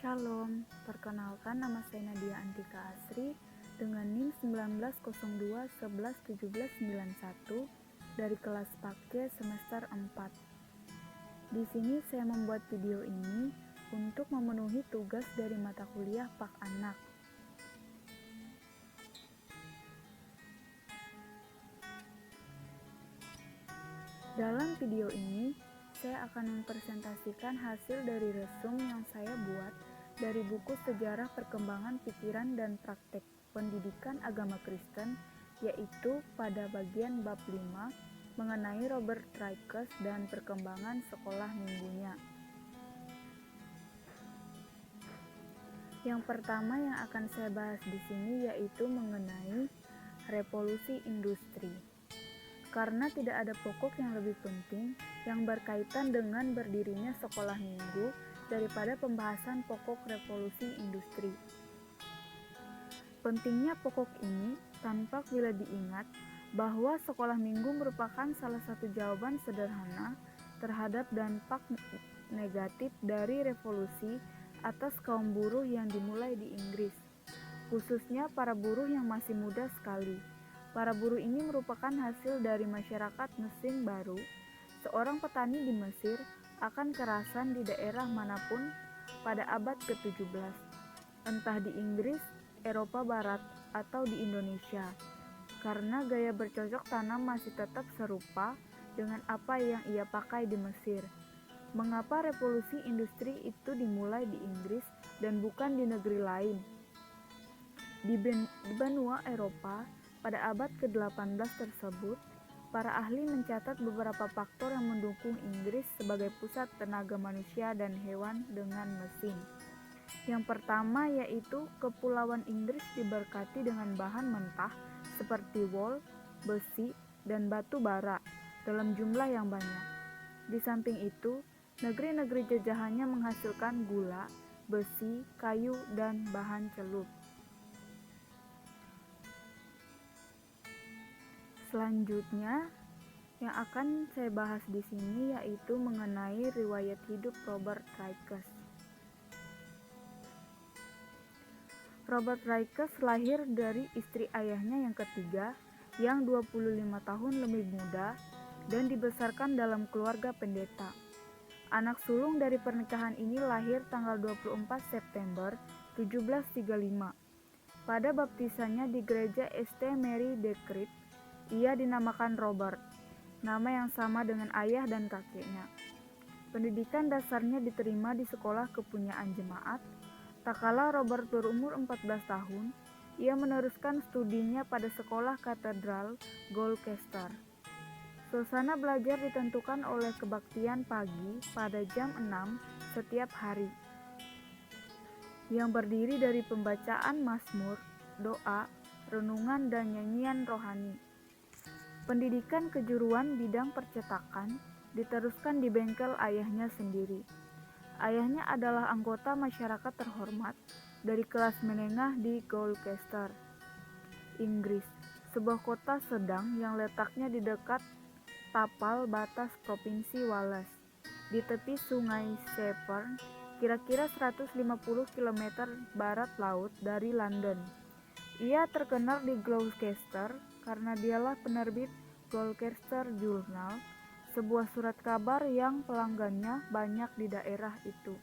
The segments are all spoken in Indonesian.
Shalom, perkenalkan nama saya Nadia Antika Asri dengan NIM 1902111791 dari kelas Pake semester 4. Di sini saya membuat video ini untuk memenuhi tugas dari mata kuliah Pak Anak. Dalam video ini, saya akan mempresentasikan hasil dari resum yang saya buat dari buku Sejarah Perkembangan Pikiran dan Praktek Pendidikan Agama Kristen, yaitu pada bagian bab 5 mengenai Robert Raikes dan perkembangan sekolah minggunya. Yang pertama yang akan saya bahas di sini yaitu mengenai revolusi industri. Karena tidak ada pokok yang lebih penting yang berkaitan dengan berdirinya sekolah minggu daripada pembahasan pokok revolusi industri. Pentingnya pokok ini tampak bila diingat bahwa sekolah minggu merupakan salah satu jawaban sederhana terhadap dampak negatif dari revolusi atas kaum buruh yang dimulai di Inggris, khususnya para buruh yang masih muda sekali. Para buruh ini merupakan hasil dari masyarakat mesin baru. Seorang petani di Mesir akan kerasan di daerah manapun pada abad ke-17, entah di Inggris, Eropa Barat, atau di Indonesia, karena gaya bercocok tanam masih tetap serupa dengan apa yang ia pakai di Mesir. Mengapa revolusi industri itu dimulai di Inggris dan bukan di negeri lain? Di benua Eropa, pada abad ke-18 tersebut, para ahli mencatat beberapa faktor yang mendukung Inggris sebagai pusat tenaga manusia dan hewan dengan mesin. Yang pertama yaitu kepulauan Inggris diberkati dengan bahan mentah seperti wol, besi, dan batu bara dalam jumlah yang banyak. Di samping itu, negeri-negeri jajahannya menghasilkan gula, besi, kayu, dan bahan celup. Selanjutnya, yang akan saya bahas di sini yaitu mengenai riwayat hidup Robert Raikes. Robert Raikes lahir dari istri ayahnya yang ketiga yang 25 tahun lebih muda dan dibesarkan dalam keluarga pendeta. Anak sulung dari pernikahan ini lahir tanggal 24 September 1735. Pada baptisannya di gereja St. Mary de Crypt, ia dinamakan Robert, nama yang sama dengan ayah dan kakeknya. Pendidikan dasarnya diterima di sekolah kepunyaan jemaat. Tak kala Robert berumur 14 tahun, ia meneruskan studinya pada sekolah katedral Gloucester. Suasana belajar ditentukan oleh kebaktian pagi pada jam 6 setiap hari, yang berdiri dari pembacaan mazmur, doa, renungan, dan nyanyian rohani. Pendidikan kejuruan bidang percetakan diteruskan di bengkel ayahnya sendiri. Ayahnya adalah anggota masyarakat terhormat dari kelas menengah di Gloucester, Inggris, sebuah kota sedang yang letaknya di dekat tapal batas provinsi Wales, di tepi sungai Severn, kira-kira 150 km barat laut dari London. Ia terkenal di Gloucester karena dialah penerbit Gloucester Journal, sebuah surat kabar yang pelanggannya banyak di daerah itu.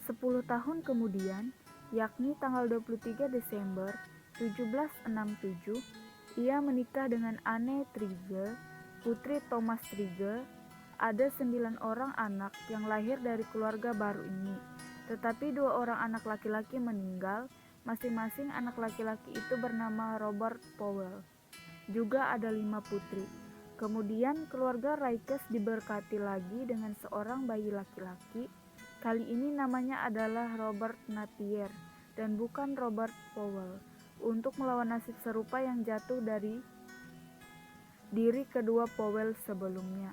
Sepuluh tahun kemudian, yakni tanggal 23 Desember 1767, ia menikah dengan Anne Trigge, putri Thomas Trigge. Ada 9 orang anak yang lahir dari keluarga baru ini, tetapi 2 orang anak laki-laki meninggal. Masing-masing anak laki-laki itu bernama Robert Powell. Juga ada 5 putri. Kemudian keluarga Raikes diberkati lagi dengan seorang bayi laki-laki. Kali ini namanya adalah Robert Napier dan bukan Robert Powell, untuk melawan nasib serupa yang jatuh dari diri kedua Powell sebelumnya.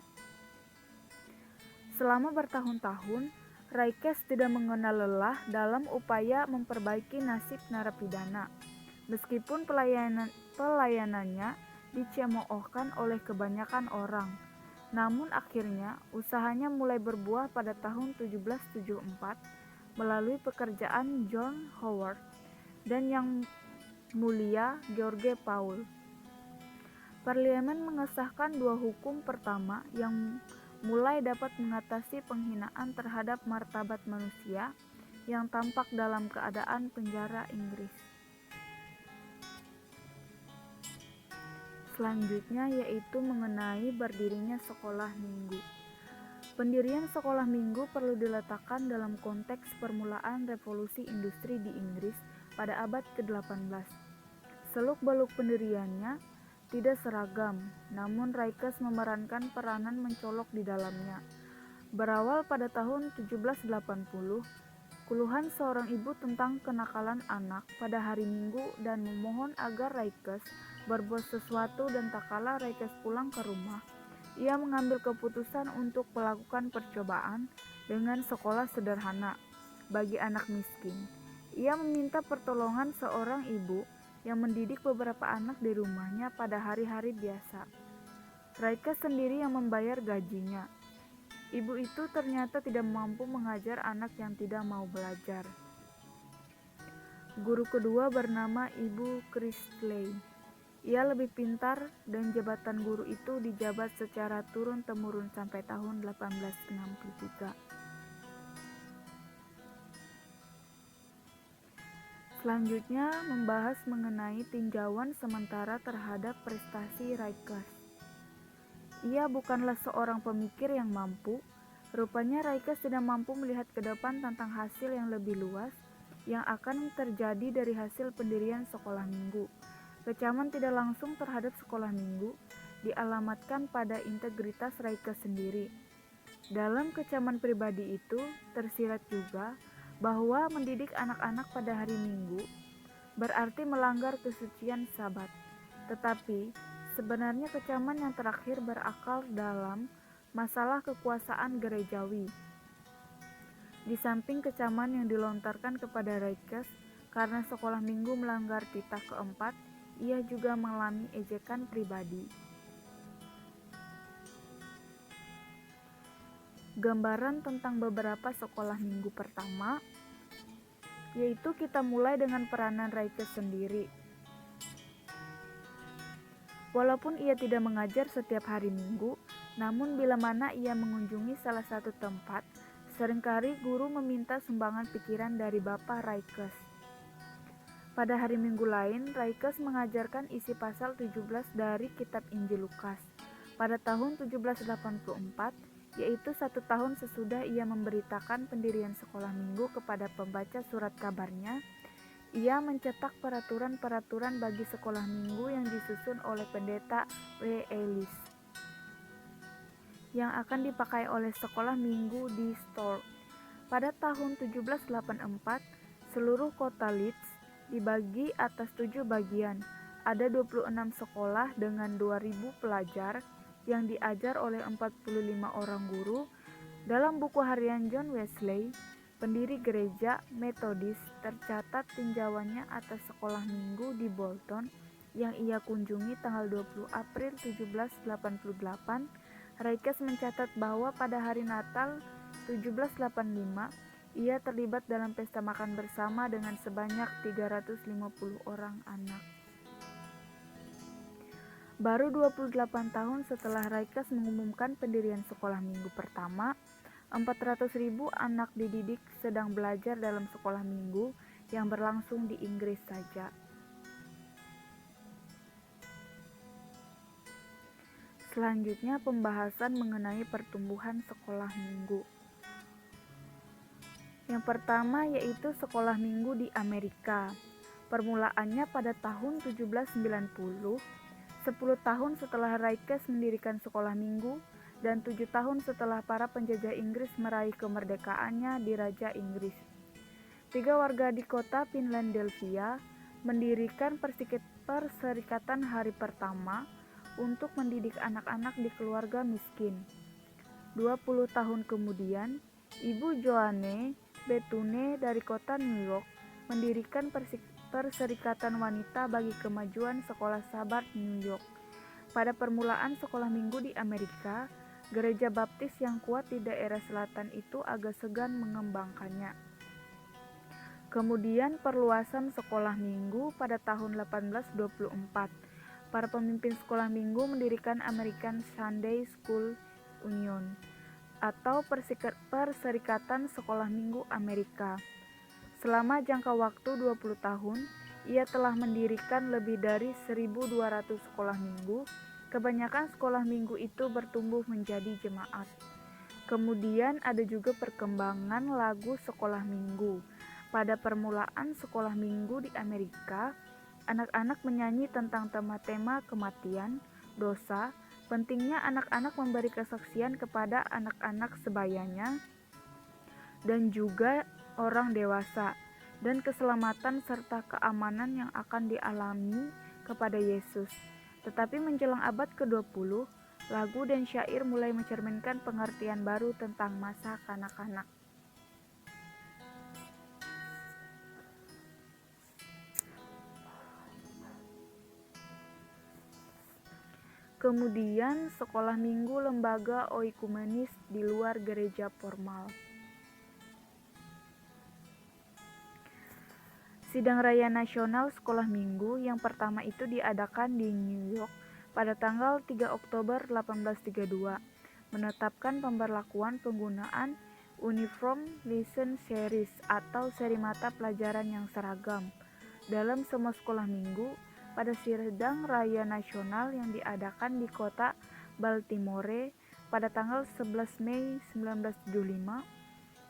Selama bertahun-tahun, Raikes tidak mengenal lelah dalam upaya memperbaiki nasib narapidana. Meskipun pelayanannya dicemoohkan oleh kebanyakan orang, Namun akhirnya usahanya mulai berbuah pada tahun 1774 melalui pekerjaan John Howard dan Yang Mulia George Paul. Parlemen mengesahkan dua hukum pertama yang mulai dapat mengatasi penghinaan terhadap martabat manusia yang tampak dalam keadaan penjara Inggris. Selanjutnya yaitu mengenai berdirinya sekolah minggu. Pendirian sekolah minggu perlu diletakkan dalam konteks permulaan revolusi industri di Inggris pada abad ke-18. Seluk-beluk pendiriannya tidak seragam, namun Raikes memerankan peranan mencolok di dalamnya. Berawal pada tahun 1780, keluhan seorang ibu tentang kenakalan anak pada hari Minggu dan memohon agar Raikes berbuat sesuatu, dan tak kala Raikes pulang ke rumah, ia mengambil keputusan untuk melakukan percobaan dengan sekolah sederhana bagi anak miskin. Ia meminta pertolongan seorang ibu yang mendidik beberapa anak di rumahnya pada hari-hari biasa. Raikes sendiri yang membayar gajinya. Ibu itu ternyata tidak mampu mengajar anak yang tidak mau belajar. Guru kedua bernama Ibu Christley. Ia lebih pintar dan jabatan guru itu dijabat secara turun-temurun sampai tahun 1863. Selanjutnya membahas mengenai tinjauan sementara terhadap prestasi Raikes. Ia bukanlah seorang pemikir yang mampu. Rupanya Raikes tidak mampu melihat ke depan tentang hasil yang lebih luas yang akan terjadi dari hasil pendirian sekolah minggu. Kecaman tidak langsung terhadap sekolah minggu dialamatkan pada integritas Raikes sendiri. Dalam kecaman pribadi itu tersirat juga bahwa mendidik anak-anak pada hari Minggu berarti melanggar kesucian Sabat. Tetapi sebenarnya kecaman yang terakhir berakar dalam masalah kekuasaan gerejawi. Di samping kecaman yang dilontarkan kepada Raikes karena sekolah minggu melanggar titah keempat, ia juga mengalami ejekan pribadi. Gambaran tentang beberapa sekolah minggu pertama, yaitu kita mulai dengan peranan Raikes sendiri. Walaupun ia tidak mengajar setiap hari Minggu, namun bila mana ia mengunjungi salah satu tempat, seringkali guru meminta sumbangan pikiran dari Bapak Raikes. Pada hari Minggu lain, Raikes mengajarkan isi pasal 17 dari kitab Injil Lukas. Pada tahun 1784, yaitu 1 tahun sesudah ia memberitakan pendirian sekolah minggu kepada pembaca surat kabarnya, ia mencetak peraturan-peraturan bagi sekolah minggu yang disusun oleh pendeta W. Ellis, yang akan dipakai oleh sekolah minggu di Storr. Pada tahun 1784, seluruh kota Leeds dibagi atas 7 bagian. Ada 26 sekolah dengan 2.000 pelajar yang diajar oleh 45 orang guru. Dalam buku harian John Wesley, pendiri gereja Metodis, tercatat tinjauannya atas sekolah minggu di Bolton yang ia kunjungi tanggal 20 April 1788. Raikes mencatat bahwa pada hari Natal 1785, ia terlibat dalam pesta makan bersama dengan sebanyak 350 orang anak. Baru 28 tahun setelah Raikes mengumumkan pendirian sekolah minggu pertama, 400.000 anak dididik sedang belajar dalam sekolah minggu yang berlangsung di Inggris saja. Selanjutnya pembahasan mengenai pertumbuhan sekolah minggu. Yang pertama yaitu sekolah minggu di Amerika. Permulaannya pada tahun 1790, 10 tahun setelah Raikes mendirikan sekolah minggu dan 7 tahun setelah para penjajah Inggris meraih kemerdekaannya di Raja Inggris. 3 warga di kota Philadelphia mendirikan perserikatan hari pertama untuk mendidik anak-anak di keluarga miskin. 20 tahun kemudian, Ibu Joanne Bethune dari kota New York mendirikan Perserikatan Wanita bagi Kemajuan Sekolah Sabat New York. Pada permulaan sekolah minggu di Amerika, Gereja Baptis yang kuat di daerah selatan itu agak segan mengembangkannya. Kemudian perluasan sekolah minggu pada tahun 1824. Para pemimpin sekolah minggu mendirikan American Sunday School Union atau Perserikatan Sekolah Minggu Amerika. Selama jangka waktu 20 tahun, ia telah mendirikan lebih dari 1.200 sekolah minggu. Kebanyakan sekolah minggu itu bertumbuh menjadi jemaat. Kemudian ada juga perkembangan lagu sekolah minggu. Pada permulaan sekolah minggu di Amerika, anak-anak menyanyi tentang tema-tema kematian, dosa, pentingnya anak-anak memberi kesaksian kepada anak-anak sebayanya, dan juga orang dewasa, dan keselamatan serta keamanan yang akan dialami kepada Yesus. Tetapi menjelang abad ke-20, lagu dan syair mulai mencerminkan pengertian baru tentang masa kanak-kanak. Kemudian sekolah minggu lembaga oikumenis di luar gereja formal. Sidang Raya Nasional Sekolah Minggu yang pertama itu diadakan di New York pada tanggal 3 Oktober 1832, menetapkan pemberlakuan penggunaan Uniform Lesson Series atau seri mata pelajaran yang seragam dalam semua sekolah minggu. Pada Sidang Raya Nasional yang diadakan di kota Baltimore pada tanggal 11 Mei 1975,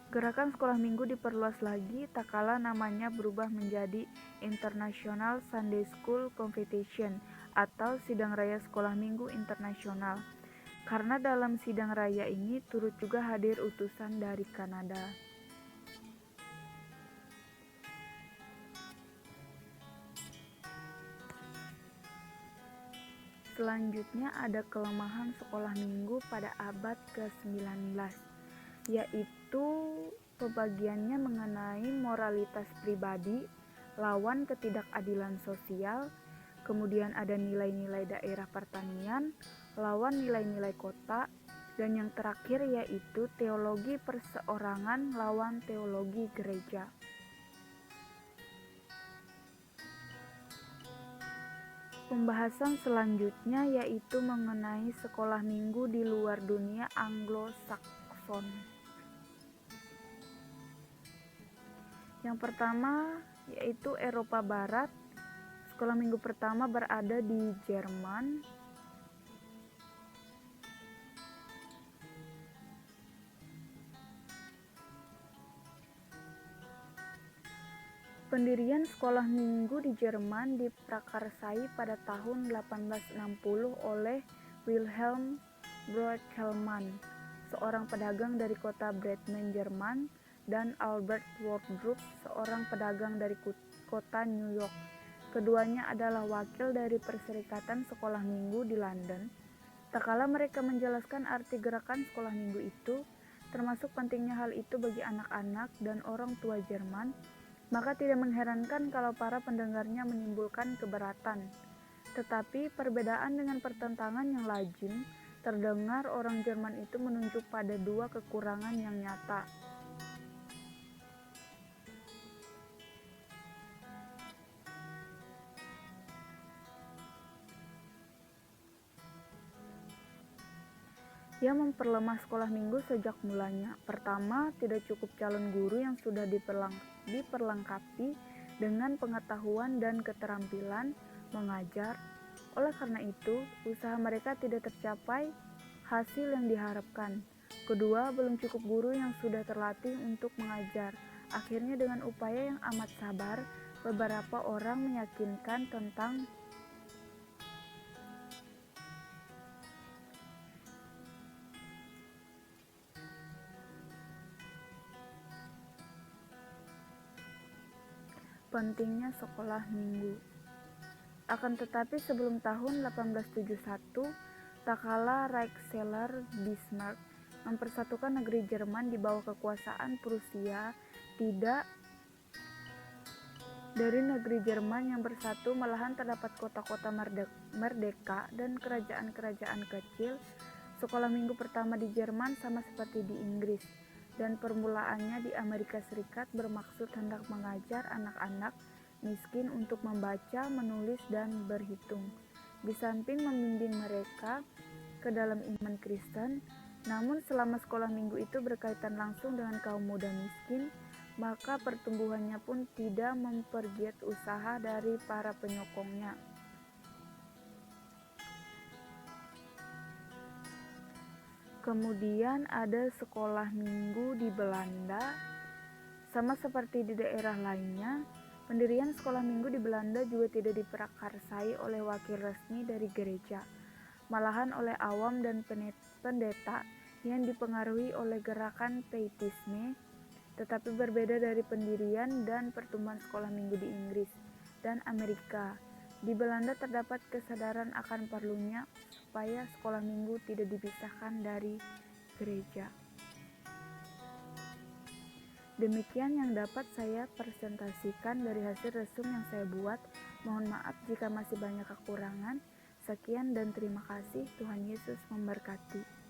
gerakan sekolah minggu diperluas lagi tak kala namanya berubah menjadi International Sunday School Competition atau Sidang Raya Sekolah Minggu Internasional, karena dalam sidang raya ini turut juga hadir utusan dari Kanada. Selanjutnya ada kelemahan sekolah minggu pada abad ke-19, yaitu pembagiannya mengenai moralitas pribadi, lawan ketidakadilan sosial, kemudian ada nilai-nilai daerah pertanian, lawan nilai-nilai kota, dan yang terakhir yaitu teologi perseorangan lawan teologi gereja. Pembahasan selanjutnya yaitu mengenai sekolah minggu di luar dunia Anglo-Sakson. Yang pertama yaitu Eropa Barat. Sekolah minggu pertama berada di Jerman. Pendirian sekolah minggu di Jerman diprakarsai pada tahun 1860 oleh Wilhelm Broekelmann, seorang pedagang dari kota Bremen, Jerman, dan Albert Wardrop, seorang pedagang dari kota New York. Keduanya adalah wakil dari Perserikatan Sekolah Minggu di London. Tak kala mereka menjelaskan arti gerakan sekolah minggu itu, termasuk pentingnya hal itu bagi anak-anak dan orang tua Jerman, maka tidak mengherankan kalau para pendengarnya menimbulkan keberatan. Tetapi perbedaan dengan pertentangan yang lazim terdengar, orang Jerman itu menunjuk pada dua kekurangan yang nyata. Yang memperlemah sekolah minggu sejak mulanya. Pertama, tidak cukup calon guru yang sudah diperlengkapi dengan pengetahuan dan keterampilan mengajar. Oleh karena itu, usaha mereka tidak tercapai hasil yang diharapkan. Kedua, belum cukup guru yang sudah terlatih untuk mengajar. Akhirnya dengan upaya yang amat sabar, beberapa orang meyakinkan tentang pentingnya sekolah minggu. Akan tetapi sebelum tahun 1871, tak kala Reichskanzler Bismarck mempersatukan negeri Jerman di bawah kekuasaan Prusia, tidak dari negeri Jerman yang bersatu malahan terdapat kota-kota merdeka dan kerajaan-kerajaan kecil. Sekolah minggu pertama di Jerman sama seperti di Inggris, dan permulaannya di Amerika Serikat bermaksud hendak mengajar anak-anak miskin untuk membaca, menulis, dan berhitung. Di samping membimbing mereka ke dalam iman Kristen, namun selama sekolah minggu itu berkaitan langsung dengan kaum muda miskin, maka pertumbuhannya pun tidak mempergiat usaha dari para penyokongnya. Kemudian ada sekolah minggu di Belanda. Sama seperti di daerah lainnya, pendirian sekolah minggu di Belanda juga tidak diprakarsai oleh wakil resmi dari gereja, malahan oleh awam dan pendeta yang dipengaruhi oleh gerakan Pietisme, tetapi berbeda dari pendirian dan pertumbuhan sekolah minggu di Inggris dan Amerika. Di Belanda terdapat kesadaran akan perlunya supaya sekolah minggu tidak dipisahkan dari gereja. Demikian yang dapat saya presentasikan dari hasil resum yang saya buat. Mohon maaf jika masih banyak kekurangan. Sekian dan terima kasih. Tuhan Yesus memberkati.